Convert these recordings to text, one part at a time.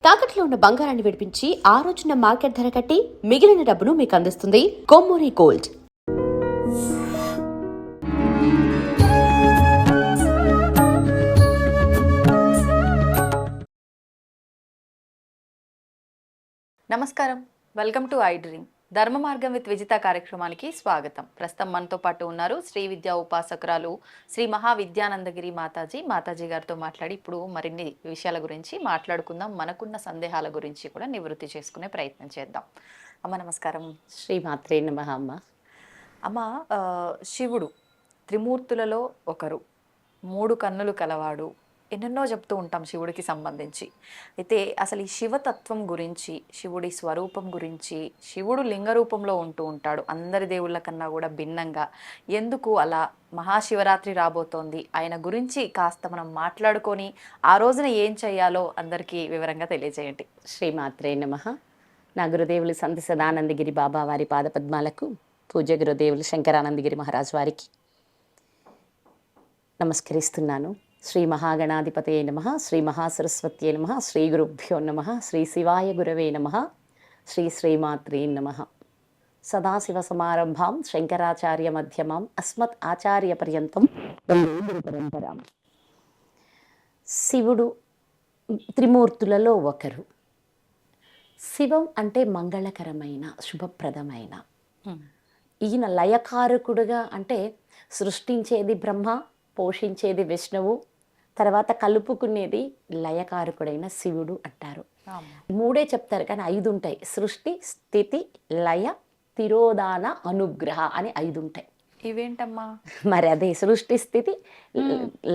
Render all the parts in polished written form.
తాకట్లో ఉన్న బంగారాన్ని విడిపించి ఆ రోజున మార్కెట్ ధర కట్టి మిగిలిన డబ్బును మీకు అందిస్తుంది కొమ్మూరి గోల్డ్. నమస్కారం, వెల్కమ్ టు ఐ డ్రీమ్. ధర్మ మార్గం విత్ విజిత కార్యక్రమానికి స్వాగతం. ప్రస్తుతం మనతో పాటు ఉన్నారు శ్రీ విద్యా ఉపాసకురాలు శ్రీ మహావిద్యానందగిరి మాతాజీ గారితో మాట్లాడి ఇప్పుడు మరిన్ని విషయాల గురించి మాట్లాడుకుందాం. మనకున్న సందేహాల గురించి కూడా నివృత్తి చేసుకునే ప్రయత్నం చేద్దాం. అమ్మ నమస్కారం. శ్రీమాత్రే నమః. అమ్మ, శివుడు త్రిమూర్తులలో ఒకరు, 3 కన్నులు కలవాడు, ఎన్నెన్నో చెప్తూ ఉంటాం శివుడికి సంబంధించి. అయితే అసలు ఈ శివతత్వం గురించి, శివుడి స్వరూపం గురించి, శివుడు లింగ రూపంలో ఉంటూ ఉంటాడు అందరి దేవుళ్ళ కన్నా కూడా భిన్నంగా, ఎందుకు అలా మహాశివరాత్రి రాబోతోంది, ఆయన గురించి కాస్త మనం మాట్లాడుకొని ఆ రోజున ఏం చేయాలో అందరికీ వివరంగా తెలియజేయండి. శ్రీమాత్రే నమః. నా గురుదేవులు సంత సదానందగిరి బాబా వారి పాదపద్మాలకు, పూజ్య గురుదేవులు శంకరానందగిరి మహారాజ్ వారికి నమస్కరిస్తున్నాను. శ్రీ మహాగణాధిపతయే నమః, శ్రీ మహాసరస్వత్యే నమః, శ్రీ గురుభ్యో నమః, శ్రీ శివాయ గురవే నమః, శ్రీ శ్రీమాత్రే నమః. సదాశివ సమారంభాం శంకరాచార్య మధ్యమాం అస్మత్ ఆచార్య పర్యంతం వందే గురు పరంపరాం. శివుడు త్రిమూర్తులలో ఒకరు. శివం అంటే మంగళకరమైన, శుభప్రదమైన. ఈయన లయకారకుడుగా, అంటే సృష్టించేది బ్రహ్మ, పోషించేది విష్ణువు, తర్వాత కలుపుకునేది లయకారకుడైన శివుడు అంటారు. 3 చెప్తారు కానీ 5 ఉంటాయి. సృష్టి, స్థితి, లయ, తిరోధాన, అనుగ్రహ అని 5 ఉంటాయి. ఇవేంటమ్మా? మరి అదే సృష్టి, స్థితి,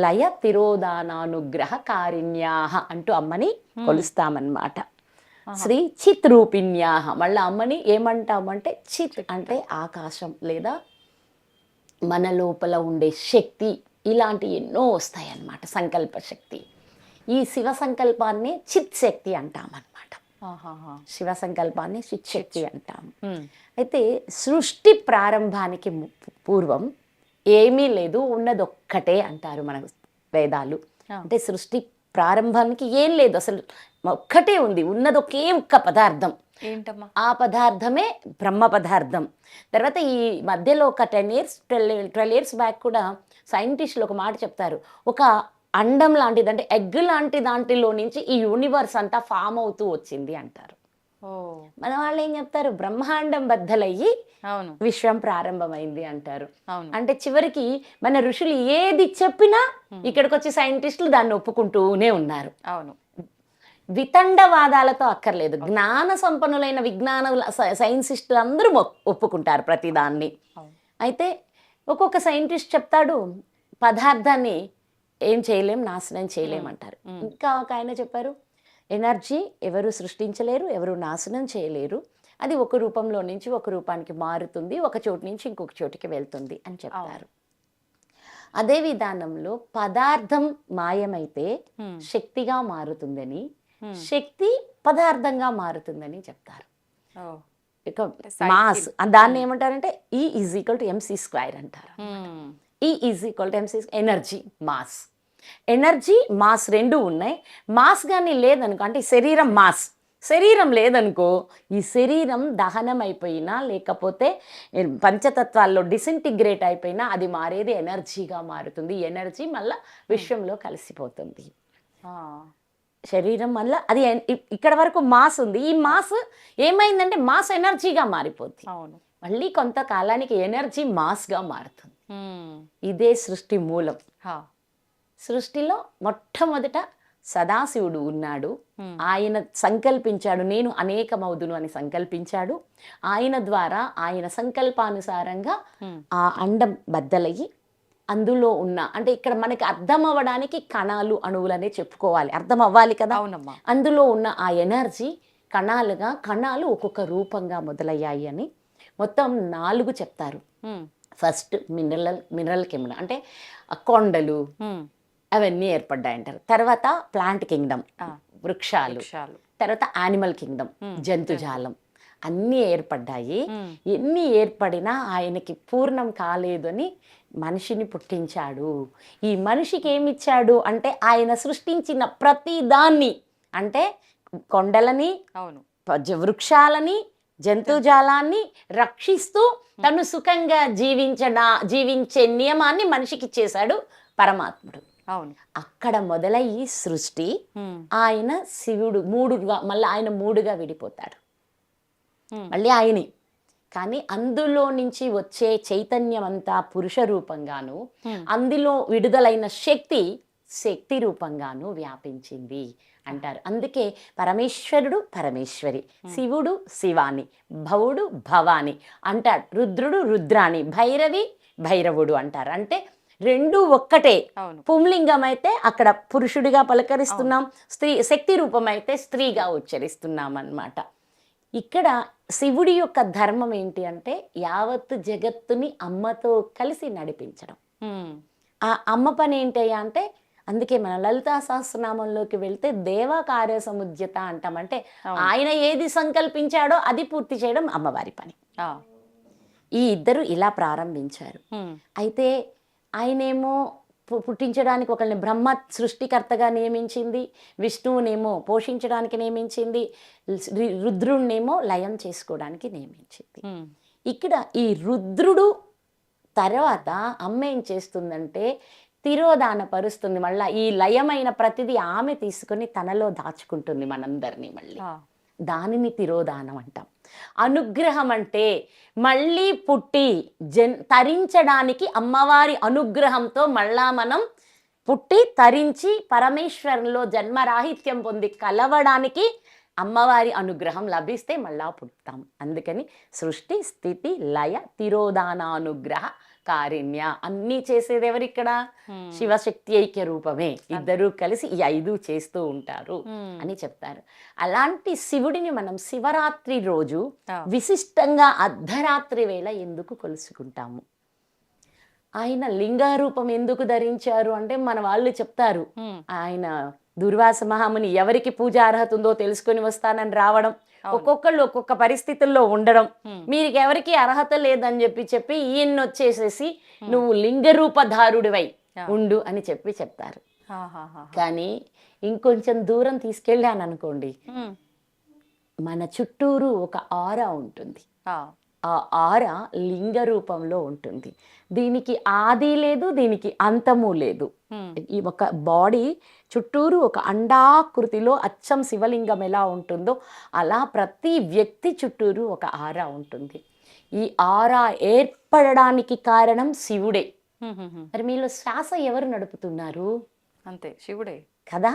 లయ, తిరోధానానుగ్రహ కారిణ్యాహ అంటూ అమ్మని కొలుస్తామన్నమాట. శ్రీ చిత్ రూపిణ్యాహ. మళ్ళీ అమ్మని ఏమంటామంటే చిత్ అంటే ఆకాశం లేదా మన లోపల ఉండే శక్తి, ఇలాంటి ఎన్నో వస్తాయి అన్నమాట. సంకల్ప శక్తి. ఈ శివ సంకల్పాన్ని చిత్ శక్తి అంటామన్నమాట. శివ సంకల్పాన్ని చిత్ శక్తి అంటాము. అయితే సృష్టి ప్రారంభానికి పూర్వం ఏమీ లేదు, ఉన్నదొక్కటే అంటారు మన వేదాలు. అంటే సృష్టి ప్రారంభానికి ఏం లేదు, అసలు ఒక్కటే ఉంది, ఉన్నది ఒక్క పదార్థం. ఏంటమ్మా ఆ పదార్థమే బ్రహ్మ పదార్థం. తర్వాత ఈ మధ్యలో ఒక 12 years బ్యాక్ కూడా సైంటిస్టులు ఒక మాట చెప్తారు. ఒక అండం లాంటిది, అంటే ఎగ్ లాంటి దాంట్లో నుంచి ఈ యూనివర్స్ అంతా ఫామ్ అవుతూ వచ్చింది అంటారు. మన వాళ్ళు ఏం చెప్తారు, బ్రహ్మాండం బద్దలయ్యి విశ్వం ప్రారంభమైంది అంటారు. అంటే చివరికి మన ఋషులు ఏది చెప్పినా ఇక్కడికి వచ్చి సైంటిస్టులు దాన్ని ఒప్పుకుంటూనే ఉన్నారు. అవును, వితండవాదాలతో అక్కర్లేదు, జ్ఞాన సంపన్నులైన విజ్ఞాన సైన్సిస్టులు అందరూ ఒప్పుకుంటారు ప్రతిదాన్ని. అయితే ఒక్కొక్క సైంటిస్ట్ చెప్తాడు పదార్థాన్ని ఏం చేయలేం, నాశనం చేయలేమంటారు. ఇంకా ఒక ఆయన చెప్పారు, ఎనర్జీ ఎవరు సృష్టించలేరు, ఎవరు నాశనం చేయలేరు, అది ఒక రూపంలో నుంచి ఒక రూపానికి మారుతుంది, ఒక చోటు నుంచి ఇంకొక చోటికి వెళ్తుంది అని చెప్తారు. అదే విధానంలో పదార్థం మాయమైతే శక్తిగా మారుతుందని, శక్తి పదార్థంగా మారుతుందని చెప్తారు. ఇక మాస్, దాన్ని ఏమంటారంటే E = mc² అంటారు. E = mc, energy, mass. Energy, mass 2 ఉన్నాయి. మాస్ కానీ లేదనుకో, అంటే శరీరం మాస్, శరీరం లేదనుకో, ఈ శరీరం దహనం అయిపోయినా లేకపోతే పంచతత్వాల్లో డిసింటిగ్రేట్ అయిపోయినా అది మారేది ఎనర్జీగా మారుతుంది. ఎనర్జీ మళ్ళీ విశ్వంలో కలిసిపోతుంది. శరీరం వల్ల అది ఇక్కడ వరకు మాస్ ఉంది. ఈ మాస్ ఏమైందంటే మాస్ ఎనర్జీగా మారిపోద్ది. మళ్ళీ కొంతకాలానికి ఎనర్జీ మాస్గా మారుతుంది. ఇదే సృష్టి మూలం. సృష్టిలో మొట్టమొదట సదాశివుడు ఉన్నాడు. ఆయన సంకల్పించాడు, నేను అనేకమవుదును అని సంకల్పించాడు. ఆయన ద్వారా, ఆయన సంకల్పానుసారంగా ఆ అండం బద్దలయ్యి అందులో ఉన్న, అంటే ఇక్కడ మనకి అర్థం అవ్వడానికి కణాలు, అణువులనే చెప్పుకోవాలి, అర్థం అవ్వాలి కదా. అందులో ఉన్న ఆ ఎనర్జీ కణాలుగా, కణాలు ఒక్కొక్క రూపంగా మొదలయ్యాయి అని మొత్తం 4 చెప్తారు. ఫస్ట్ మినరల్ కింగ్డమ్, అంటే కొండలు అవన్నీ ఏర్పడ్డాయి అంటారు. తర్వాత ప్లాంట్ కింగ్డమ్, వృక్షాలు. తర్వాత యానిమల్ కింగ్డమ్, జంతుజాలం. అన్నీ ఏర్పడ్డాయి. ఎన్ని ఏర్పడినా ఆయనకి పూర్ణం కాలేదు అని మనిషిని పుట్టించాడు. ఈ మనిషికి ఏమిచ్చాడు అంటే ఆయన సృష్టించిన ప్రతి దాన్ని, అంటే కొండలని, అవును. వృక్షాలని, జంతుజాలాన్ని రక్షిస్తూ తను సుఖంగా జీవించే నియమాన్ని మనిషికి చేశాడు పరమాత్ముడు. అవును. అక్కడ మొదలయ్యి సృష్టి ఆయన శివుడు మళ్ళీ ఆయన మూడుగా విడిపోతాడు, మళ్ళీ ఆయనే. కానీ అందులో నుంచి వచ్చే చైతన్యం అంతా పురుష రూపంగాను, అందులో విడుదలైన శక్తి రూపంగాను వ్యాపించింది అంటారు. అందుకే పరమేశ్వరుడు పరమేశ్వరి, శివుడు శివాని, భవుడు భవాని అంటారు, రుద్రుడు రుద్రాణి, భైరవి భైరవుడు అంటారు. అంటే రెండు ఒక్కటే. పుంలింగం అయితే అక్కడ పురుషుడిగా పలకరిస్తున్నాం, శక్తి రూపం అయితే స్త్రీగా ఉచ్చరిస్తున్నాం అన్నమాట. ఇక్కడ శివుడి యొక్క ధర్మం ఏంటి అంటే యావత్ జగత్తుని అమ్మతో కలిసి నడిపించడం. ఆ అమ్మ పని ఏంటయ్యా అంటే, అందుకే మన లలితా సహస్రనామంలోకి వెళ్తే దేవా కార్య సముద్యత అంటాం. అంటే ఆయన ఏది సంకల్పించాడో అది పూర్తి చేయడం అమ్మవారి పని. ఈ ఇద్దరు ఇలా ప్రారంభించారు. అయితే ఆయనేమో పుట్టించడానికి ఒకరిని బ్రహ్మ సృష్టికర్తగా నియమించింది, విష్ణువునేమో పోషించడానికి నియమించింది, రుద్రుణ్ణేమో లయం చేసుకోవడానికి నియమించింది. ఇక్కడ ఈ రుద్రుడు తర్వాత అమ్మ ఏం చేస్తుందంటే తిరోధాన పరుస్తుంది. మళ్ళీ ఈ లయమైన ప్రతిదీ ఆమె తీసుకొని తనలో దాచుకుంటుంది మనందరినీ. మళ్ళీ దానిని తిరోధానం అంటాం. అనుగ్రహం అంటే మళ్ళీ పుట్టి తరించడానికి అమ్మవారి అనుగ్రహంతో మళ్ళా మనం పుట్టి తరించి పరమేశ్వరంలో జన్మరాహిత్యం పొంది కలవడానికి అమ్మవారి అనుగ్రహం లభిస్తే మళ్ళా పుడతాం. అందుకని సృష్టి స్థితి లయ తిరోధానానుగ్రహ కారుణ్య అన్నీ చేసేది ఎవరిక్కడ? శివశక్తి ఐక్య రూపమే. ఇద్దరూ కలిసి ఈ 5 చేస్తూ ఉంటారు అని చెప్తారు. అలాంటి శివుడిని మనం శివరాత్రి రోజు విశిష్టంగా అర్ధరాత్రి వేళ ఎందుకు కొలుసుకుంటాము? ఆయన లింగారూపం ఎందుకు ధరించారు అంటే మన వాళ్ళు చెప్తారు, ఆయన దుర్వాస మహాముని ఎవరికి పూజ అర్హత ఉందో తెలుసుకొని వస్తానని రావడం, ఒక్కొక్కళ్ళు ఒక్కొక్క పరిస్థితుల్లో ఉండడం, మీరు ఎవరికి అర్హత లేదని చెప్పి ఈయన వచ్చేసేసి నువ్వు లింగరూపధారుడివై ఉండు అని చెప్తారు. కానీ ఇంకొంచెం దూరం తీసుకెళ్ళాను అనుకోండి, మన చుట్టూరు ఒక ఆరా ఉంటుంది. ఆ ఆరా లింగ రూపంలో ఉంటుంది. దీనికి ఆది లేదు, దీనికి అంతము లేదు. ఈ ఒక బాడీ చుట్టూరు ఒక అండాకృతిలో అచ్చం శివలింగం ఎలా ఉంటుందో అలా ప్రతి వ్యక్తి చుట్టూరు ఒక ఆరా ఉంటుంది. ఈ ఆరా ఏర్పడడానికి కారణం శివుడే. మరి మీలో శ్వాస ఎవరు నడుపుతున్నారు? అంతే, శివుడే కదా.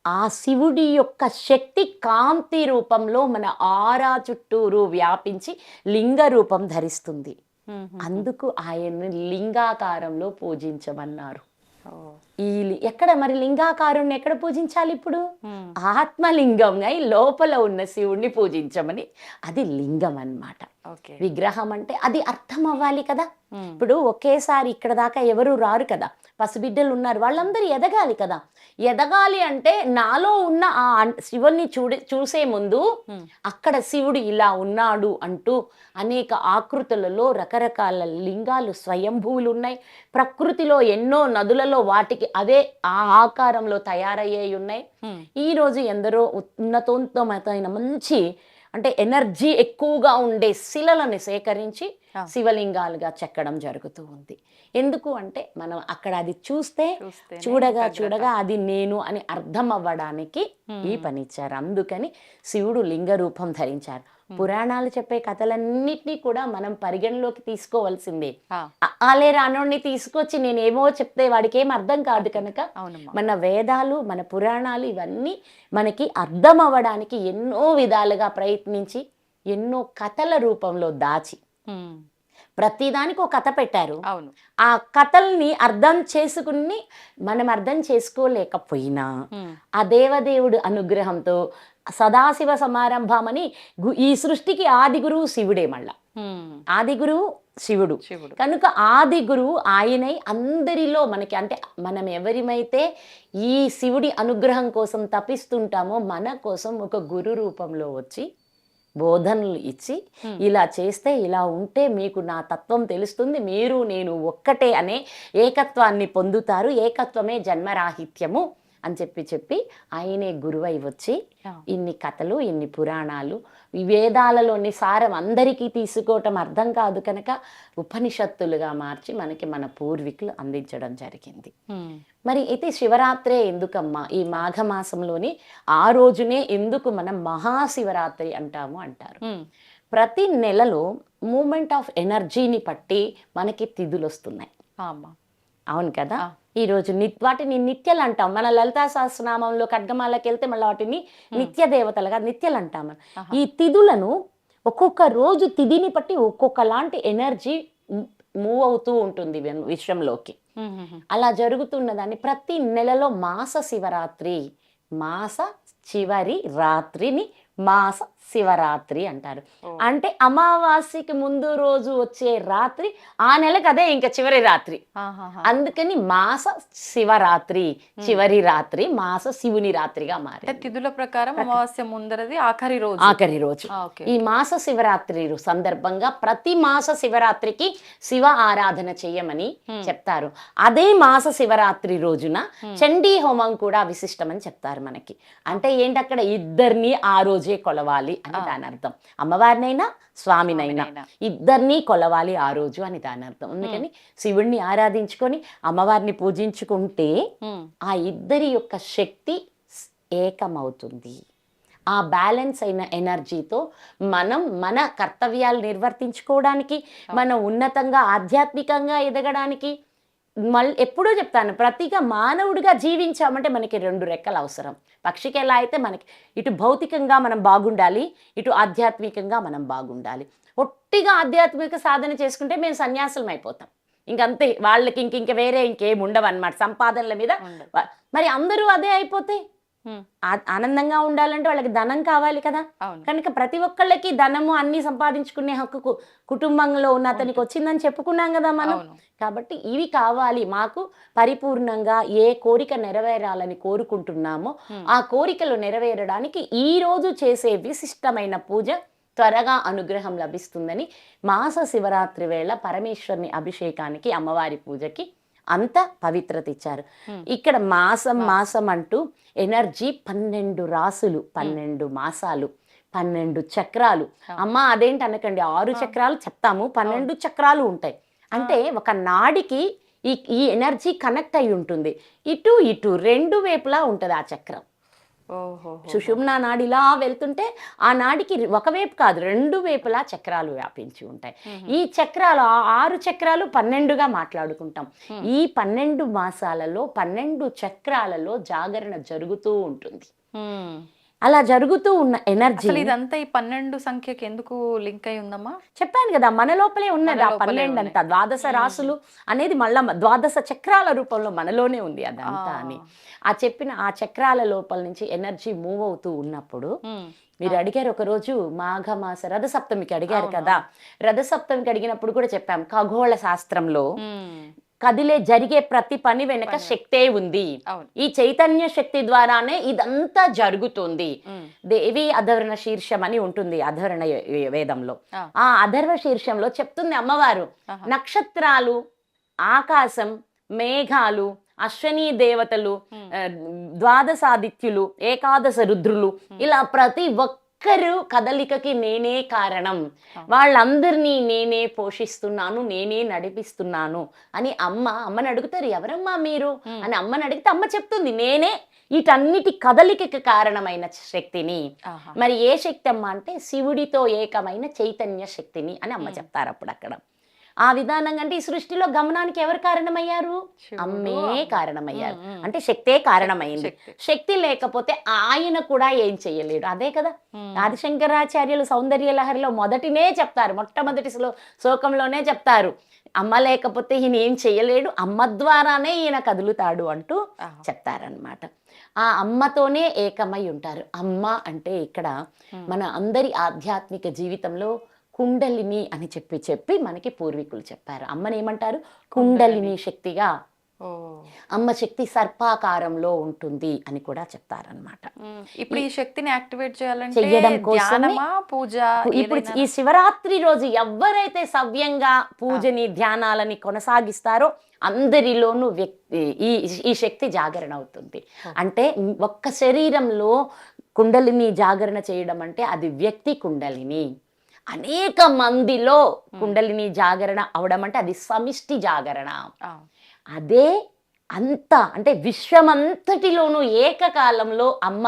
ఆ శివుడి యొక్క శక్తి కాంతి రూపంలో మన ఆరా చుట్టూరు వ్యాపించి లింగ రూపం ధరిస్తుంది. అందుకు ఆయన్ని లింగాకారంలో పూజించమన్నారు. ఎక్కడ మరి లింగాకారుణ్ణి ఎక్కడ పూజించాలి? ఇప్పుడు ఆత్మలింగంగా లోపల ఉన్న శివుణ్ణి పూజించమని. అది లింగం అన్నమాట. విగ్రహం అంటే అది అర్థం అవ్వాలి కదా. ఇప్పుడు ఒకేసారి ఇక్కడ దాకా ఎవరు రారు కదా, పసిబిడ్డలు ఉన్నారు, వాళ్ళందరూ ఎదగాలి కదా. ఎదగాలి అంటే నాలో ఉన్న ఆ శివుణ్ణి చూసే ముందు అక్కడ శివుడు ఇలా ఉన్నాడు అంటూ అనేక ఆకృతులలో రకరకాల లింగాలు స్వయంభూవులు ఉన్నాయి. ప్రకృతిలో ఎన్నో నదులలో వాటికి అదే ఆ ఆకారంలో తయారయ్యాయి ఉన్నాయి. ఈరోజు ఎందరో ఉన్నతోన్నతమైన మంచి అంటే ఎనర్జీ ఎక్కువగా ఉండే శిలలను సేకరించి శివలింగాలుగా చెక్కడం జరుగుతూ ఉంది. ఎందుకు అంటే మనం అక్కడ అది చూడగా అది నేను అని అర్థం అవ్వడానికి ఈ పని ఇచ్చారు. అందుకని శివుడు లింగ రూపం ధరించారు. పురాణాలు చెప్పే కథలన్నిటినీ కూడా మనం పరిగణలోకి తీసుకోవాల్సిందే. ఆలే రానోడిని తీసుకొచ్చి నేనేమో చెప్తే వాడికి ఏం అర్థం కాదు కనుక మన వేదాలు మన పురాణాలు ఇవన్నీ మనకి అర్థం అవ్వడానికి ఎన్నో విధాలుగా ప్రయత్నించి ఎన్నో కథల రూపంలో దాచి ప్రతిదానికి ఒక కథ పెట్టారు. ఆ కథల్ని అర్థం చేసుకుని మనం అర్థం చేసుకోలేకపోయినా ఆ దేవదేవుడు అనుగ్రహంతో సదాశివ సమారంభమని ఈ సృష్టికి ఆది గురువు శివుడే. మళ్ళా ఆది గురువు శివుడు కనుక ఆది గురువు ఆయనై అందరిలో మనకి అంటే మనం ఎవరిమైతే ఈ శివుడి అనుగ్రహం కోసం తపిస్తుంటామో మన కోసం ఒక గురు రూపంలో వచ్చి బోధనలు ఇచ్చి ఇలా చేస్తే ఇలా ఉంటే మీకు నా తత్వం తెలుస్తుంది, మీరు నేను ఒక్కటే అనే ఏకత్వాన్ని పొందుతారు. ఏకత్వమే జన్మరాహిత్యము అని చెప్పి ఆయనే గురువై వచ్చి ఇన్ని కథలు, ఇన్ని పురాణాలు, ఈ వేదాలలోని సారం అందరికీ తీసుకోవటం అర్థం కాదు కనుక ఉపనిషత్తులుగా మార్చి మనకి మన పూర్వీకులు అందించడం జరిగింది. మరి అయితే శివరాత్రే ఎందుకమ్మా ఈ మాఘమాసంలోని ఆ రోజునే ఎందుకు మనం మహాశివరాత్రి అంటారు? ప్రతి నెలలో మూమెంట్ ఆఫ్ ఎనర్జీని బట్టి మనకి తిథులు వస్తున్నాయి. అవును కదా. ఈరోజు వాటిని నిత్యలు అంటాం. మన లలితా సహస్రనామంలో ఖడ్గమాలకి వెళ్తే మళ్ళీ వాటిని నిత్య దేవతలుగా నిత్యలు అంటాం. ఈ తిథులను ఒక్కొక్క రోజు తిథిని బట్టి ఒక్కొక్క లాంటి ఎనర్జీ మూవ్ అవుతూ ఉంటుంది విశ్వంలోకి. అలా జరుగుతున్నదాన్ని ప్రతి నెలలో మాస శివరాత్రి, మాస చివరి రాత్రిని మాస శివరాత్రి అంటారు. అంటే అమావాస్యకి ముందు రోజు వచ్చే రాత్రి ఆ నెలకు అదే ఇంకా చివరి రాత్రి. అందుకని మాస శివరాత్రి, చివరి రాత్రి మాస శివుని రాత్రిగా మారి. తిథుల ప్రకారం అమావాస్య ముందరది ఆఖరి రోజు. ఈ మాస శివరాత్రి సందర్భంగా ప్రతి మాస శివరాత్రికి శివ ఆరాధన చేయమని చెప్తారు. అదే మాస శివరాత్రి రోజున చండీ హోమం కూడా విశిష్టమని చెప్తారు మనకి. అంటే ఏంటి, అక్కడ ఇద్దరిని ఆ రోజే కొలవాలి అని దాని అర్థం. అమ్మవారినైనా స్వామినైనా ఇద్దరినీ కొలవాలి ఆ రోజు అని దాని అర్థం. అందుకని శివుణ్ణి ఆరాధించుకొని అమ్మవారిని పూజించుకుంటే ఆ ఇద్దరి యొక్క శక్తి ఏకమవుతుంది. ఆ బ్యాలెన్స్ అయిన ఎనర్జీతో మనం మన కర్తవ్యాలు నిర్వర్తించుకోవడానికి, మనం ఉన్నతంగా ఆధ్యాత్మికంగా ఎదగడానికి, మళ్ళీ ఎప్పుడూ చెప్తాను, ప్రతిగా మానవుడిగా జీవించామంటే మనకి 2 రెక్కలు అవసరం. పక్షికి ఎలా అయితే మనకి ఇటు భౌతికంగా మనం బాగుండాలి, ఇటు ఆధ్యాత్మికంగా మనం బాగుండాలి. ఒట్టిగా ఆధ్యాత్మిక సాధన చేసుకుంటే మేము సన్యాసులం అయిపోతాం. ఇంకంతే, వాళ్ళకి ఇంక వేరే ఇంకేం ఉండవు అన్నమాట సంపాదనల మీద. మరి అందరూ అదే అయిపోతే ఆనందంగా ఉండాలంటే వాళ్ళకి ధనం కావాలి కదా. కనుక ప్రతి ఒక్కళ్ళకి ధనము అన్ని సంపాదించుకునే హక్కు కుటుంబంలో ఉన్న అతనికి వచ్చిందని చెప్పుకున్నాం కదా మనం. కాబట్టి ఇవి కావాలి మాకు. పరిపూర్ణంగా ఏ కోరిక నెరవేరాలని కోరుకుంటున్నామో ఆ కోరికలు నెరవేరడానికి ఈ రోజు చేసే విశిష్టమైన పూజ త్వరగా అనుగ్రహం లభిస్తుందని మాస శివరాత్రి వేళ పరమేశ్వరుని అభిషేకానికి, అమ్మవారి పూజకి అంత పవిత్రత ఇచ్చారు. ఇక్కడ మాసం అంటూ ఎనర్జీ 12 రాసులు, 12 మాసాలు, 12 చక్రాలు. అమ్మ అదేంటి అనకండి, 6 చక్రాలు చెప్తాము, 12 చక్రాలు ఉంటాయి. అంటే ఒక నాడికి ఈ ఎనర్జీ కనెక్ట్ అయి ఉంటుంది. ఇటు 2 వైపులా ఉంటుంది ఆ చక్రం. సుషుమ్నా నాడి ఇలా వెళ్తుంటే ఆ నాడికి ఒకవైపు కాదు 2 వైపులా చక్రాలు వ్యాపించి ఉంటాయి. ఈ చక్రాలు 6 చక్రాలు 12గా మాట్లాడుకుంటాం. ఈ 12 మాసాలలో 12 చక్రాలలో జాగరణ జరుగుతూ ఉంటుంది. అలా జరుగుతూ ఉన్న ఎనర్జీ ఇదంతా ఈ 12 సంఖ్యకి ఎందుకు లింక్ అయి ఉందమ్మా? చెప్పాను కదా, మన లోపలే ఉన్నది ఆ 12 అంతా. ద్వాదశ రాసులు అనేది మళ్ళా ద్వాదశ చక్రాల రూపంలో మనలోనే ఉంది అదంతా అని. ఆ చక్రాల లోపల నుంచి ఎనర్జీ మూవ్ అవుతూ ఉన్నప్పుడు మీరు అడిగారు ఒకరోజు మాఘమాస రథసప్తమికి అడిగారు కదా. రథసప్తమికి అడిగినప్పుడు కూడా చెప్పాం, ఖగోళ శాస్త్రంలో జరిగే ప్రతి పని వెనక శక్తే ఉంది. ఈ చైతన్య శక్తి ద్వారానే ఇదంతా జరుగుతుంది. దేవి అధర్వణ శీర్షం అని ఉంటుంది అధర్వణ వేదంలో. ఆ అధర్వ శీర్షంలో చెప్తుంది అమ్మవారు, నక్షత్రాలు, ఆకాశం, మేఘాలు, అశ్వనీ దేవతలు, ద్వాదశాదిత్యులు, ఏకాదశ రుద్రులు, ఇలా ప్రతి ఒక్కరు కదలికకి నేనే కారణం, వాళ్ళందరినీ నేనే పోషిస్తున్నాను, నేనే నడిపిస్తున్నాను అని అమ్మని అడుగుతారు, ఎవరమ్మా మీరు అని అమ్మని అడిగితే అమ్మ చెప్తుంది, నేనే వీటన్నిటి కదలికకి కారణమైన శక్తిని. మరి ఏ శక్తి అమ్మ అంటే శివుడితో ఏకమైన చైతన్య శక్తిని అని అమ్మ చెప్తారు అప్పుడు అక్కడ. ఆ విధానంగా అంటే ఈ సృష్టిలో గమనానికి ఎవరు కారణమయ్యారు? అమ్మే కారణమయ్యారు. అంటే శక్తే కారణమైంది. శక్తి లేకపోతే ఆయన కూడా ఏం చెయ్యలేడు. అదే కదా ఆదిశంకరాచార్యులు సౌందర్య లహరిలో మొట్టమొదటి శ్లోకంలోనే చెప్తారు, అమ్మ లేకపోతే ఈయన ఏం చెయ్యలేడు, అమ్మ ద్వారానే ఈయన కదులుతాడు అంటూ చెప్తారనమాట. ఆ అమ్మతోనే ఏకమై ఉంటారు. అమ్మ అంటే ఇక్కడ మన అందరి ఆధ్యాత్మిక జీవితంలో కుండలిని అని చెప్పి మనకి పూర్వీకులు చెప్పారు. అమ్మని ఏమంటారు? కుండలిని శక్తిగా ఓ. అమ్మ శక్తి సర్పాకారంలో ఉంటుంది అని కూడా చెప్తారనమాట. ఇప్పుడు ఈ శక్తిని యాక్టివేట్ చేయాలంటే చెయ్యడం కోసమే ధ్యానమా, పూజ, ఇప్పుడు ఏదైనా? ఈ శివరాత్రి రోజు ఎవరైతే సవ్యంగా పూజని ధ్యానాలని కొనసాగిస్తారో అందరిలోనూ ఈ ఈ శక్తి జాగరణ అవుతుంది. అంటే ఒక్క శరీరంలో కుండలిని జాగరణ చేయడం అంటే అది వ్యక్తి కుండలిని, అనేక మందిలో కుండలిని జాగరణ అవడం అంటే అది సమిష్టి జాగరణ. అదే అంత అంటే విశ్వమంతటిలోనూ ఏకకాలంలో అమ్మ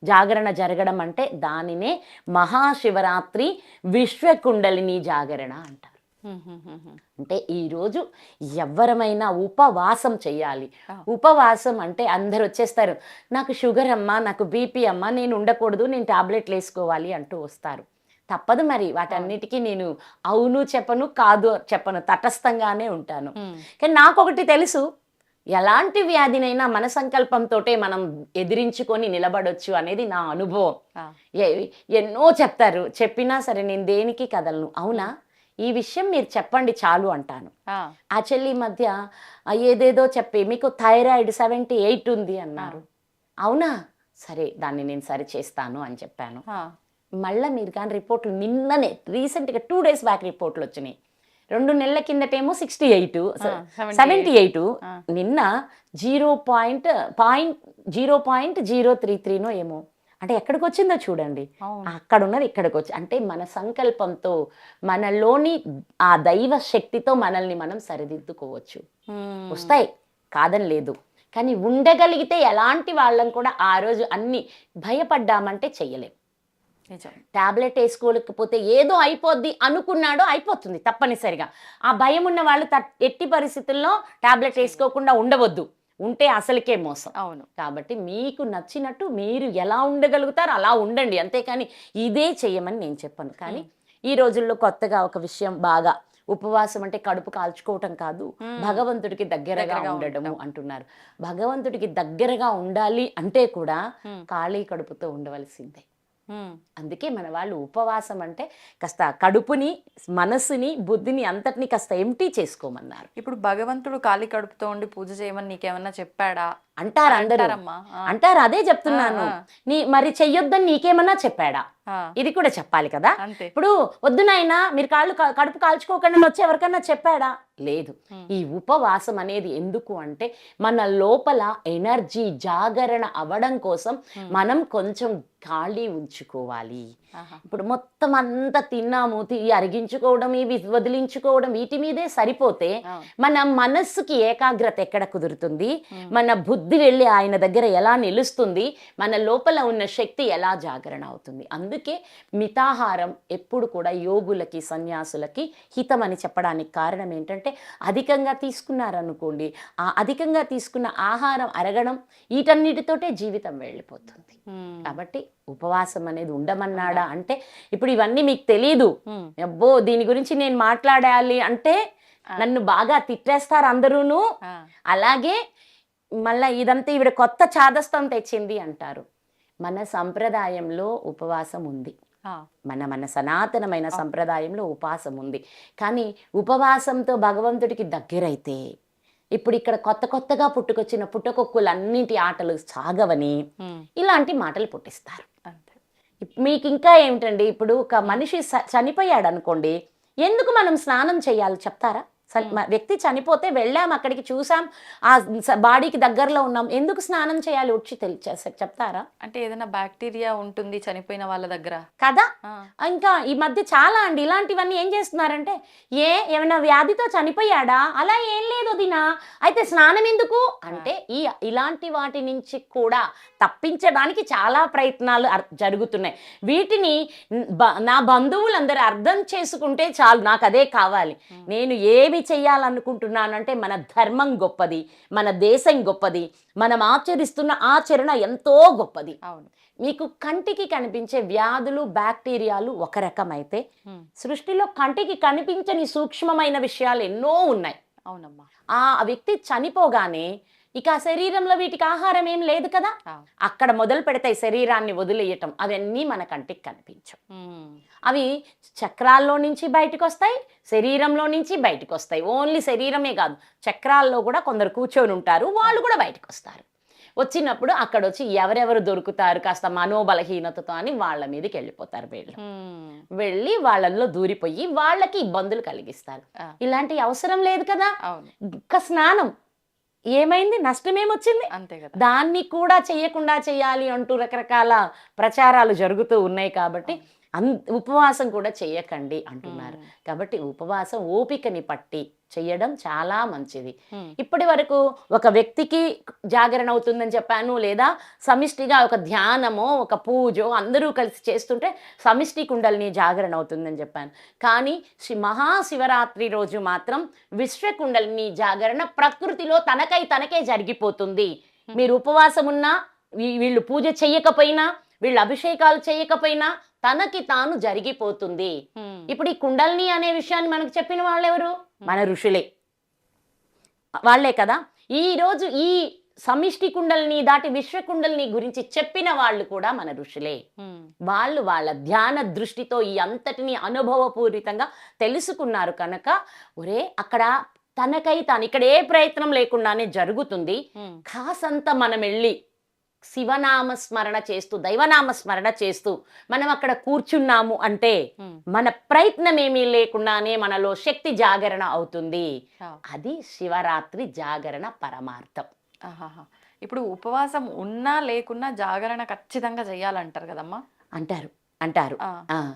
జాగరణ జరగడం అంటే దానినే మహాశివరాత్రి విశ్వకుండలిని జాగరణ అంటారు. అంటే ఈరోజు ఎవరమైనా ఉపవాసం చేయాలి. ఉపవాసం అంటే అందరు వచ్చేస్తారు, నాకు షుగర్ అమ్మా, నాకు బీపీ అమ్మా, నేను ఉండకూడదు, నేను టాబ్లెట్లు వేసుకోవాలి అంటూ వస్తారు. తప్పదు మరి, వాటన్నిటికీ నేను అవును చెప్పను, కాదు చెప్పను, తటస్థంగానే ఉంటాను. కానీ నాకు ఒకటి తెలుసు, ఎలాంటి వ్యాధినైనా మన సంకల్పంతో మనం ఎదిరించుకొని నిలబడొచ్చు అనేది నా అనుభవం. ఎన్నో చెప్తారు, చెప్పినా సరే నేను దేనికి కదలను. అవునా, ఈ విషయం మీరు చెప్పండి చాలు అంటాను. ఆ చెల్లి మధ్య ఏదేదో చెప్పి మీకు థైరాయిడ్ 78 ఉంది అన్నారు. అవునా, సరే దాన్ని నేను సరి చేస్తాను అని చెప్పాను. మళ్ళీ మీరు కానీ రిపోర్ట్లు నిన్ననే రీసెంట్గా 2 days బ్యాక్ రిపోర్ట్లు వచ్చినాయి. 2 నెలల కిందటేమో 78, నిన్న 0.033నో ఏమో. అంటే ఎక్కడికి వచ్చిందో చూడండి, అక్కడ ఉన్నది ఇక్కడికి వచ్చి. అంటే మన సంకల్పంతో మనలోని ఆ దైవ శక్తితో మనల్ని మనం సరిదిద్దుకోవచ్చు. వస్తాయి కాదని లేదు, కానీ ఉండగలిగితే ఎలాంటి వాళ్ళం కూడా ఆ రోజు అన్ని భయపడ్డామంటే చెయ్యలేం. టాబ్లెట్ వేసుకోలేకపోతే ఏదో అయిపోద్ది అనుకున్నాడో అయిపోతుంది తప్పనిసరిగా. ఆ భయం ఉన్న వాళ్ళు ఎట్టి పరిస్థితుల్లో టాబ్లెట్ వేసుకోకుండా ఉండవద్దు, ఉంటే అసలుకే మోసం. అవును. కాబట్టి మీకు నచ్చినట్టు మీరు ఎలా ఉండగలుగుతారో అలా ఉండండి, అంతేకాని ఇదే చెయ్యమని నేను చెప్పను. కానీ ఈ రోజుల్లో కొత్తగా ఒక విషయం, బాగా ఉపవాసం అంటే కడుపు కాల్చుకోవటం కాదు, భగవంతుడికి దగ్గరగా ఉండడము అంటున్నారు. భగవంతుడికి దగ్గరగా ఉండాలి అంటే కూడా ఖాళీ కడుపుతో ఉండవలసిందే. అందుకే మన వాళ్ళు ఉపవాసం అంటే కాస్త కడుపుని, మనసుని, బుద్ధిని అంతటిని కాస్త ఎంటీ చేసుకోమన్నారు. ఇప్పుడు భగవంతుడు ఖాళీ కడుపుతో ఉండి పూజ చేయమని నీకేమన్నా చెప్పాడా అంటారు అందరూ, అంటారు. అదే చెప్తున్నాను, మరి చెయ్యొద్దని నీకేమన్నా చెప్పాడా? ఇది కూడా చెప్పాలి కదా. ఇప్పుడు వద్దు నాయనా మీరు కడుపు కాల్చుకోకుండా వచ్చి ఎవరికన్నా చెప్పాడా? లేదు. ఈ ఉపవాసం అనేది ఎందుకు అంటే మన లోపల ఎనర్జీ జాగరణ అవ్వడం కోసం మనం కొంచెం ఖాళీ ఉంచుకోవాలి. ఇప్పుడు మొత్తం అంతా తిన్నాము, అరిగించుకోవడం, ఇవి వదిలించుకోవడం, వీటి మీదే సరిపోతే మన మనస్సుకి ఏకాగ్రత ఎక్కడ కుదురుతుంది, మన బుద్ధి వెళ్ళి ఆయన దగ్గర ఎలా నిలుస్తుంది, మన లోపల ఉన్న శక్తి ఎలా జాగరణ అవుతుంది. అందుకే మితాహారం ఎప్పుడు కూడా యోగులకి, సన్యాసులకి హితమని చెప్పడానికి కారణం ఏంటంటే అధికంగా తీసుకున్నారనుకోండి, ఆ అధికంగా తీసుకున్న ఆహారం అరగడం, వీటన్నిటితోటే జీవితం వెళ్ళిపోతుంది. కాబట్టి ఉపవాసం అనేది ఉండమన్నాడా అంటే ఇప్పుడు ఇవన్నీ మీకు తెలీదు, అబ్బో దీని గురించి నేను మాట్లాడాలి అంటే నన్ను బాగా తిట్టేస్తారు అందరూను. అలాగే మళ్ళా ఇదంతా ఈవిడ కొత్త చాదస్తం తెచ్చింది అంటారు. మన సంప్రదాయంలో ఉపవాసం ఉంది, మన సనాతనమైన సంప్రదాయంలో ఉపవాసం ఉంది. కానీ ఉపవాసంతో భగవంతుడికి దగ్గరైతే ఇప్పుడు ఇక్కడ కొత్తగా పుట్టుకొచ్చిన పుట్టకొక్కులన్నింటి ఆటలు సాగవని ఇలాంటి మాటలు పుట్టిస్తారు. మీకు ఇంకా ఏమిటండి, ఇప్పుడు ఒక మనిషి చనిపోయాడు అనుకోండి, ఎందుకు మనం స్నానం చేయాలి చెప్తారా? వ్యక్తి చనిపోతే వెళ్ళాం, అక్కడికి చూసాం, ఆ బాడీకి దగ్గరలో ఉన్నాం, ఎందుకు స్నానం చేయాలి వచ్చి చెప్తారా? అంటే ఏదైనా బ్యాక్టీరియా ఉంటుంది చనిపోయిన వాళ్ళ దగ్గర కదా. ఇంకా ఈ మధ్య చాలా అండి ఇలాంటివన్నీ ఏం చేస్తున్నారంటే, ఏమైనా వ్యాధితో చనిపోయాడా, అలా ఏం లేదు దినా, అయితే స్నానం ఎందుకు అంటే ఇలాంటి వాటి నుంచి కూడా తప్పించడానికి చాలా ప్రయత్నాలు జరుగుతున్నాయి. వీటిని నా బంధువులందరూ అర్థం చేసుకుంటే చాలు, నాకు అదే కావాలి. నేను ఏమి చెయ్యాలనుకుంటున్నానంటే మన ధర్మం గొప్పది, మన దేశం గొప్పది, మనం ఆచరిస్తున్న ఆచరణ ఎంతో గొప్పది. అవును. మీకు కంటికి కనిపించే వ్యాధులు, బ్యాక్టీరియాలు ఒక రకమైతే సృష్టిలో కంటికి కనిపించని సూక్ష్మమైన విషయాలు ఎన్నో ఉన్నాయి. అవునమ్మా. ఆ వ్యక్తి చనిపోగానే ఇక ఆ శరీరంలో వీటికి ఆహారం ఏం లేదు కదా, అక్కడ మొదలు పెడతాయి శరీరాన్ని వదిలేయటం. అవన్నీ మన కంటికి కనిపించవు. అవి చక్రాల్లో నుంచి బయటకు వస్తాయి, శరీరంలో నుంచి బయటకు వస్తాయి. ఓన్లీ శరీరమే కాదు, చక్రాల్లో కూడా కొందరు కూర్చొని ఉంటారు, వాళ్ళు కూడా బయటకు వస్తారు. వచ్చినప్పుడు అక్కడ వచ్చి ఎవరెవరు దొరుకుతారు కాస్త మనోబలహీనతతో అని వాళ్ళ మీదకి వెళ్ళిపోతారు. వెళ్ళి వాళ్ళల్లో దూరిపోయి వాళ్ళకి ఇబ్బందులు కలిగిస్తారు. ఇలాంటి అవసరం లేదు కదా. ఒక్క స్నానం ఏమైంది, నష్టమేమొచ్చింది? అంతే కదా. దాన్ని కూడా చెయ్యకుండా చెయ్యాలి అంటూ రకరకాల ప్రచారాలు జరుగుతూ ఉన్నాయి. కాబట్టి ఉపవాసం కూడా చెయ్యకండి అంటున్నారు. కాబట్టి ఉపవాసం ఓపికని పట్టి చెయ్యడం చాలా మంచిది. ఇప్పటి వరకు ఒక వ్యక్తికి జాగరణ అవుతుందని చెప్పాను, లేదా సమిష్టిగా ఒక ధ్యానమో ఒక పూజో అందరూ కలిసి చేస్తుంటే సమిష్టి కుండలిని జాగరణ అవుతుందని చెప్పాను. కానీ మహాశివరాత్రి రోజు మాత్రం విశ్వ కుండలిని జాగరణ ప్రకృతిలో తనకే జరిగిపోతుంది. మీరు ఉపవాసం ఉన్నా, వీళ్ళు పూజ చెయ్యకపోయినా, వీళ్ళు అభిషేకాలు చేయకపోయినా తనకి తాను జరిగిపోతుంది. ఇప్పుడు ఈ కుండలిని అనే విషయాన్ని మనకు చెప్పిన వాళ్ళెవరు? మన ఋషులే, వాళ్లే కదా. ఈ రోజు ఈ సమిష్టి కుండలిని దాటి విశ్వ కుండలిని గురించి చెప్పిన వాళ్ళు కూడా మన ఋషులే. వాళ్ళు వాళ్ళ ధ్యాన దృష్టితో ఈ అంతటిని అనుభవపూరితంగా తెలుసుకున్నారు కనుక ఒరే అక్కడ తనకై తాను ఇక్కడ ఏ ప్రయత్నం లేకుండానే జరుగుతుంది. కాసంత మనం వెళ్ళి శివనామస్మరణ చేస్తూ దైవనామస్మరణ చేస్తూ మనం అక్కడ కూర్చున్నాము అంటే మన ప్రయత్నం ఏమీ లేకుండానే మనలో శక్తి జాగరణ అవుతుంది. అది శివరాత్రి జాగరణ పరమార్థం. ఇప్పుడు ఉపవాసం ఉన్నా లేకున్నా జాగరణ ఖచ్చితంగా చెయ్యాలంటారు కదమ్మా? అంటారు.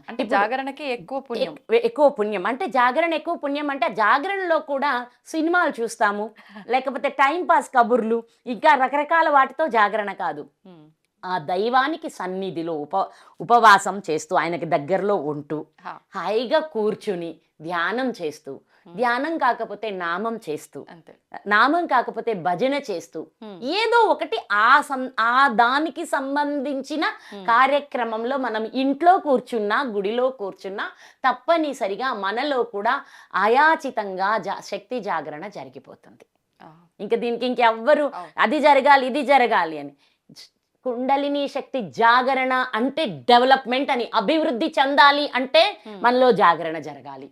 అంటే జాగరణకి ఎక్కువ పుణ్యం అంటే జాగరణ ఎక్కువ పుణ్యం అంటే జాగరణలో కూడా సినిమాలు చూస్తాము, లేకపోతే టైం పాస్ కబుర్లు, ఇంకా రకరకాల వాటితో జాగరణ కాదు. ఆ దైవానికి సన్నిధిలో ఉపవాసం చేస్తూ ఆయనకి దగ్గరలో ఉంటూ హాయిగా కూర్చుని ధ్యానం చేస్తూ, ధ్యానం కాకపోతే నామం చేస్తూ, నామం కాకపోతే భజన చేస్తూ, ఏదో ఒకటి ఆ దానికి సంబంధించిన కార్యక్రమంలో మనం ఇంట్లో కూర్చున్నా గుడిలో కూర్చున్నా తప్పనిసరిగా మనలో కూడా అయాచితంగా శక్తి జాగరణ జరిగిపోతుంది. ఇంకా దీనికి ఇంకెవ్వరు అది జరగాలి ఇది జరగాలి అని. కుండలిని శక్తి జాగరణ అంటే డెవలప్మెంట్ అని, అభివృద్ధి చెందాలి అంటే మనలో జాగరణ జరగాలి.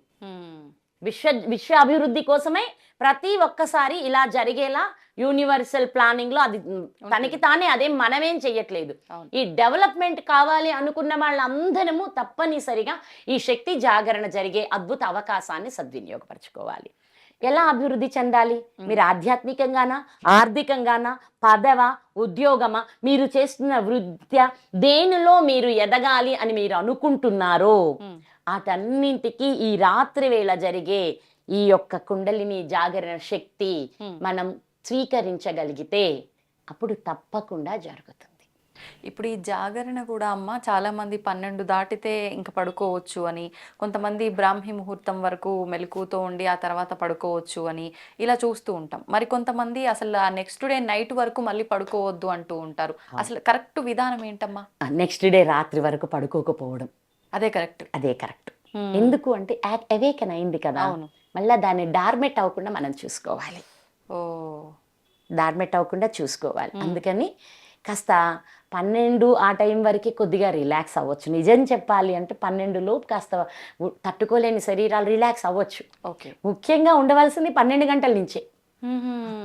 విశ్వ అభివృద్ధి కోసమే ప్రతి ఒక్కసారి ఇలా జరిగేలా యూనివర్సల్ ప్లానింగ్ లో అది తనకి తానే, అదేం మనమేం చెయ్యట్లేదు. ఈ డెవలప్మెంట్ కావాలి అనుకున్న వాళ్ళందరము తప్పనిసరిగా ఈ శక్తి జాగరణ జరిగే అద్భుత అవకాశాన్ని సద్వినియోగపరచుకోవాలి. ఎలా అభివృద్ధి చెందాలి? మీరు ఆధ్యాత్మికంగానా, ఆర్థికంగానా, పదవ, ఉద్యోగమా, మీరు చేస్తున్న వృత్తి దేనిలో మీరు ఎదగాలి అని మీరు అనుకుంటున్నారో వాటన్నింటికి ఈ రాత్రి వేళ జరిగే ఈ యొక్క కుండలిని జాగరణ శక్తి మనం స్వీకరించగలిగితే అప్పుడు తప్పకుండా జరుగుతుంది. ఇప్పుడు ఈ జాగరణ కూడా అమ్మ చాలా మంది 12 దాటితే ఇంకా పడుకోవచ్చు అని, కొంతమంది బ్రాహ్మీ ముహూర్తం వరకు మెలకుతో ఉండి ఆ తర్వాత పడుకోవచ్చు అని ఇలా చూస్తూ ఉంటాం. మరి కొంతమంది అసలు ఆ నెక్స్ట్ డే నైట్ వరకు మళ్ళీ పడుకోవద్దు అంటూ ఉంటారు. అసలు కరెక్ట్ విధానం ఏంటమ్మా? నెక్స్ట్ డే రాత్రి వరకు పడుకోకపోవడం అదే కరెక్ట్. ఎందుకు అంటే అవేకన్ అయింది కదా, మళ్ళీ దాన్ని డార్మెట్ అవ్వకుండా మనం చూసుకోవాలి. డార్మెట్ అవ్వకుండా చూసుకోవాలి. అందుకని కాస్త 12 ఆ టైం వరకు కొద్దిగా రిలాక్స్ అవ్వచ్చు. నిజం చెప్పాలి అంటే 12 లోపు కాస్త తట్టుకోలేని శరీరాలు రిలాక్స్ అవ్వచ్చు. ముఖ్యంగా ఉండవలసింది 12 గంటల నుంచే.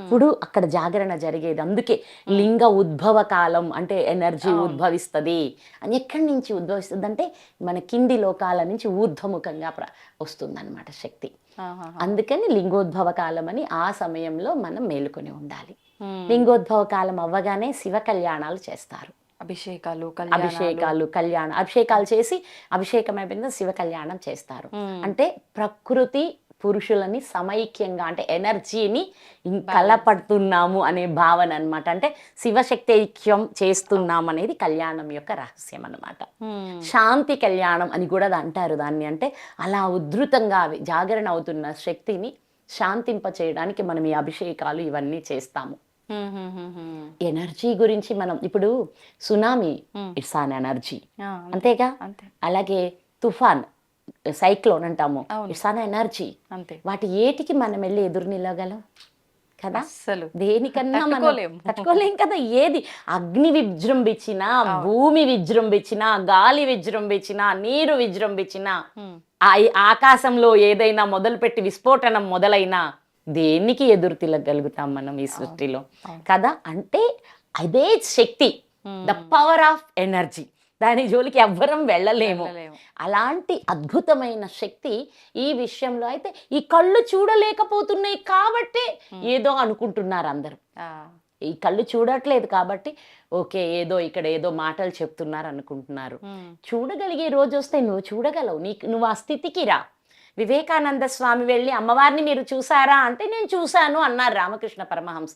ఇప్పుడు అక్కడ జాగరణ జరిగేది. అందుకే లింగ ఉద్భవ కాలం అంటే ఎనర్జీ ఉద్భవిస్తుంది అని. ఎక్కడి నుంచి ఉద్భవిస్తుంది అంటే మన కింది లోకాల నుంచి ఊర్ధ్వముఖంగా వస్తుంది అన్నమాట శక్తి. అందుకని లింగోద్భవ కాలం అని ఆ సమయంలో మనం మేలుకొని ఉండాలి. లింగోద్భవ కాలం అవ్వగానే శివ కళ్యాణాలు చేస్తారు. అభిషేకాలు కళ్యాణం, అభిషేకాలు చేసి అభిషేకం అయిపోయిన శివ కళ్యాణం చేస్తారు. అంటే ప్రకృతి పురుషులని సమైక్యంగా అంటే ఎనర్జీని కలపడుతున్నాము అనే భావన అనమాట. అంటే శివశక్తి ఐక్యం చేస్తున్నాం అనేది కళ్యాణం యొక్క రహస్యం అనమాట. శాంతి కళ్యాణం అని కూడా అంటారు దాన్ని. అంటే అలా ఉధృతంగా జాగరణ అవుతున్న శక్తిని శాంతింప చేయడానికి మనం ఈ అభిషేకాలు ఇవన్నీ చేస్తాము. ఎనర్జీ గురించి మనం ఇప్పుడు సునామీ ఇట్స్ ఆన్ ఎనర్జీ, అంతేగా. అలాగే తుఫాన్ సైక్లోన్ అంటాము, ఇట్స్ ఆన్ ఎనర్జీ. వాటి ఏటికి మనం వెళ్ళి ఎదురు నిలవగలం కదా. అస్సలు దేనికన్నా మనం తట్టుకోలేం. తట్టుకోలేం కదా. ఏది అగ్ని విజృంభించినా, భూమి విజృంభించినా, గాలి విజృంభించినా, నీరు విజృంభించినా, ఆకాశంలో ఏదైనా మొదలుపెట్టి విస్ఫోటనం మొదలైనా దేనికి ఎదురు తిరగలుగుతాం మనం ఈ సృష్టిలో కదా. అంటే అదే శక్తి, ద పవర్ ఆఫ్ ఎనర్జీ. దాని జోలికి ఎవ్వరం వెళ్ళలేము. అలాంటి అద్భుతమైన శక్తి ఈ విషయంలో. అయితే ఈ కళ్ళు చూడలేకపోతున్నాయి కాబట్టి ఏదో అనుకుంటున్నారు అందరూ. ఈ కళ్ళు చూడట్లేదు కాబట్టి ఓకే ఏదో ఇక్కడ ఏదో మాటలు చెప్తున్నారు అనుకుంటున్నారు. చూడగలిగే రోజు వస్తే నువ్వు చూడగలవు. నువ్వు ఆ స్థితికి రా. వివేకానంద స్వామి వెళ్ళి అమ్మవారిని మీరు చూసారా అంటే నేను చూశాను అన్నారు రామకృష్ణ పరమహంస.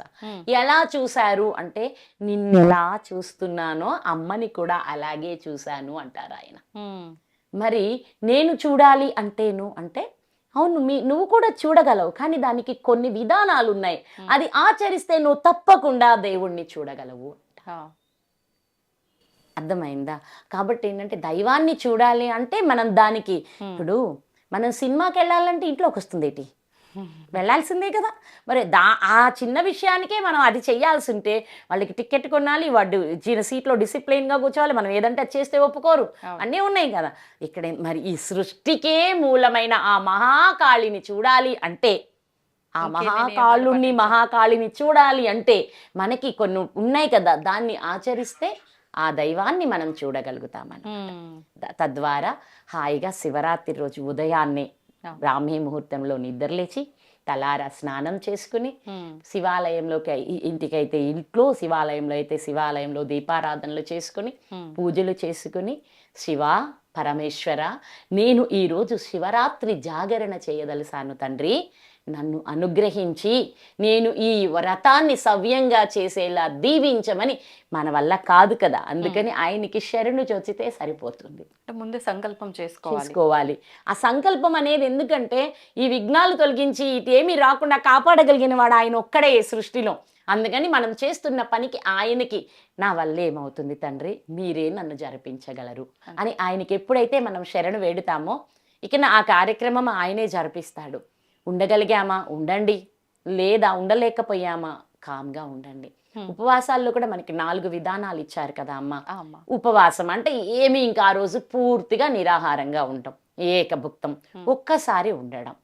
ఎలా చూశారు అంటే నిన్నెలా చూస్తున్నానో అమ్మని కూడా అలాగే చూశాను అంటారు ఆయన. మరి నేను చూడాలి అంటేను అంటే అవును నువ్వు కూడా చూడగలవు, కానీ దానికి కొన్ని విధానాలు ఉన్నాయి. అది ఆచరిస్తే నువ్వు తప్పకుండా దేవుణ్ణి చూడగలవు. అర్థమైందా? కాబట్టి ఏంటంటే దైవాన్ని చూడాలి అంటే మనం దానికి ఇప్పుడు మనం సినిమాకి వెళ్ళాలంటే ఇంట్లోకి వస్తుంది ఏంటి, వెళ్ళాల్సిందే కదా. మరి ఆ చిన్న విషయానికే మనం అది చెయ్యాల్సి ఉంటే వాళ్ళకి టికెట్ కొనాలి, వాడు సీట్లో డిసిప్లిన్గా కూర్చోవాలి, మనం ఏదంటే చేస్తే ఒప్పుకోరు, అన్నీ ఉన్నాయి కదా. ఇక్కడ మరి ఈ సృష్టికే మూలమైన ఆ మహాకాళిని చూడాలి అంటే, ఆ మహాకాళిని చూడాలి అంటే మనకి కొన్ని ఉన్నాయి కదా, దాన్ని ఆచరిస్తే ఆ దైవాన్ని మనం చూడగలుగుతామని. తద్వారా హాయిగా శివరాత్రి రోజు ఉదయాన్నే బ్రాహ్మీ ముహూర్తంలో నిద్రలేచి తలారా స్నానం చేసుకుని శివాలయంలోకి, ఇంటికైతే ఇంట్లో, శివాలయంలో అయితే శివాలయంలో దీపారాధనలు చేసుకుని పూజలు చేసుకుని శివ పరమేశ్వర నేను ఈరోజు శివరాత్రి జాగరణ చేయదలిసాను తండ్రి, నన్ను అనుగ్రహించి నేను ఈ వ్రతాన్ని సవ్యంగా చేసేలా దీవించమని మన వల్ల కాదు కదా. అందుకని ఆయనకి శరణు చొచ్చితే సరిపోతుంది. ముందే సంకల్పం చేసుకోవాలి. ఆ సంకల్పం అనేది ఎందుకంటే ఈ విఘ్నాలు తొలగించి ఇటేమీ రాకుండా కాపాడగలిగిన వాడు ఆయన ఒక్కడే సృష్టిలో. అందుకని మనం చేస్తున్న పనికి ఆయనకి నా వల్ల ఏమవుతుంది తండ్రి, మీరే నన్ను జరిపించగలరు అని ఆయనకి ఎప్పుడైతే మనం శరణు వేడుతామో ఇక ఆ కార్యక్రమం ఆయనే జరిపిస్తాడు. ఉండగలిగామా ఉండండి, లేదా ఉండలేకపోయామా కామ్గా ఉండండి. ఉపవాసాల్లో కూడా మనకి 4 విధానాలు ఇచ్చారు కదా అమ్మ. ఉపవాసం అంటే ఏమి ఇంకా ఆ రోజు పూర్తిగా నిరాహారంగా ఉంటాం, ఏకభుక్తం, ఒక్కసారి ఉండడం,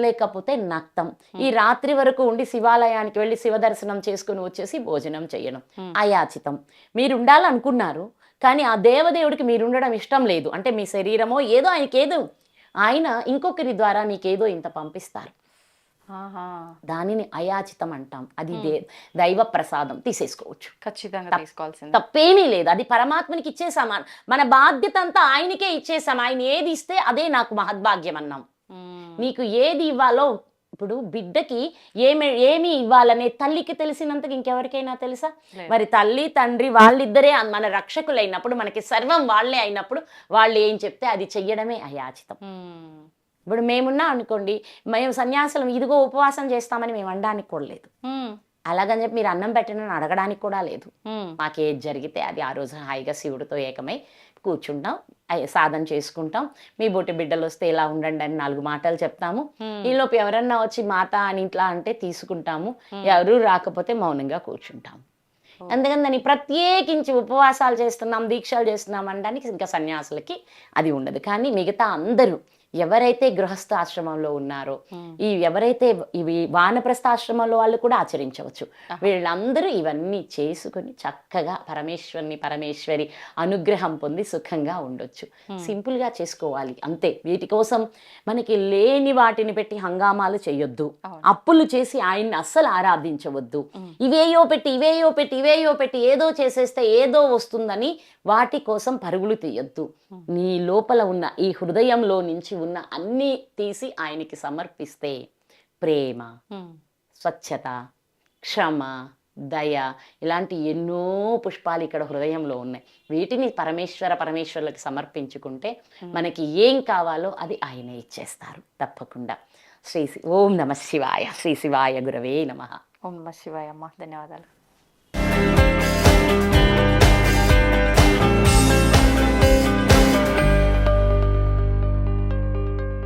లేకపోతే నక్తం, ఈ రాత్రి వరకు ఉండి శివాలయానికి వెళ్ళి శివ దర్శనం చేసుకుని వచ్చేసి భోజనం చేయడం, అయాచితం. మీరు ఉండాలనుకున్నారు కానీ ఆ దేవదేవుడికి మీరు ఉండడం ఇష్టం లేదు అంటే మీ శరీరమో ఏదో ఆయనకేదో, ఆయన ఇంకొకరి ద్వారా నీకేదో ఇంత పంపిస్తారు, దానిని అయాచితం అంటాం. అది దైవ ప్రసాదం, తీసేసుకోవచ్చు, ఖచ్చితంగా తీసుకోవాల్సింది, తప్పేమీ లేదు. అది పరమాత్మనికి ఇచ్చేసామా, మన బాధ్యత అంతా ఆయనకే ఇచ్చేసాం. ఆయన ఏది ఇస్తే అదే నాకు మహద్భాగ్యం అన్నాం. నీకు ఏది ఇవ్వాలో, ఇప్పుడు బిడ్డకి ఏమి ఇవ్వాలనే తల్లికి తెలిసినంతగా ఇంకెవరికైనా తెలుసా? మరి తల్లి తండ్రి వాళ్ళిద్దరే మన రక్షకులైనప్పుడు, మనకి సర్వం వాళ్ళే అయినప్పుడు వాళ్ళు ఏం చెప్తే అది చెయ్యడమే అయాచితం. ఇప్పుడు మేమున్నా అనుకోండి, మేము సన్యాసులం ఇదిగో ఉపవాసం చేస్తామని మేము అనడానికి కూడా లేదు. అలాగని చెప్పి మీరు అన్నం పెట్టినని అడగడానికి కూడా లేదు. మాకేది జరిగితే అది ఆ రోజు హాయిగా శివుడితో ఏకమై కూర్చుంటాం, సాధన చేసుకుంటాం. మీ బొట్టి బిడ్డలు వస్తే ఇలా ఉండండి అని 4 మాటలు చెప్తాము. ఈలోపు ఎవరన్నా వచ్చి మాత అని ఇంట్లో అంటే తీసుకుంటాము, ఎవరు రాకపోతే మౌనంగా కూర్చుంటాము. అందుకని దాన్ని ప్రత్యేకించి ఉపవాసాలు చేస్తున్నాం, దీక్షలు చేస్తున్నాం అనడానికి ఇంకా సన్యాసులకి అది ఉండదు. కానీ మిగతా అందరూ ఎవరైతే గృహస్థ ఆశ్రమంలో ఉన్నారో, ఎవరైతే ఇవి వానప్రస్థాశ్రమంలో వాళ్ళు కూడా ఆచరించవచ్చు. వీళ్ళందరూ ఇవన్నీ చేసుకుని చక్కగా పరమేశ్వరి అనుగ్రహం పొంది సుఖంగా ఉండొచ్చు. సింపుల్గా చేసుకోవాలి అంతే. వీటి కోసం మనకి లేని వాటిని పెట్టి హంగామాలు చేయొద్దు, అప్పులు చేసి ఆయన్ని అస్సలు ఆరాధించవద్దు. ఇవేయో పెట్టి ఏదో చేసేస్తే ఏదో వస్తుందని వాటి కోసం పరుగులు తీయొద్దు. నీ లోపల ఉన్న ఈ హృదయంలో నుంచి ఉన్న అన్నీ తీసి ఆయనకి సమర్పిస్తే ప్రేమ, స్వచ్ఛత, క్షమ, దయ ఇలాంటి ఎన్నో పుష్పాలు ఇక్కడ హృదయంలో ఉన్నాయి. వీటిని పరమేశ్వరులకు సమర్పించుకుంటే మనకి ఏం కావాలో అది ఆయనే ఇచ్చేస్తారు తప్పకుండా. ఓం నమః శివాయ. శ్రీ శివాయ గురవే నమః. ఓం నమః శివాయ అమ్మ, ధన్యవాదాలు.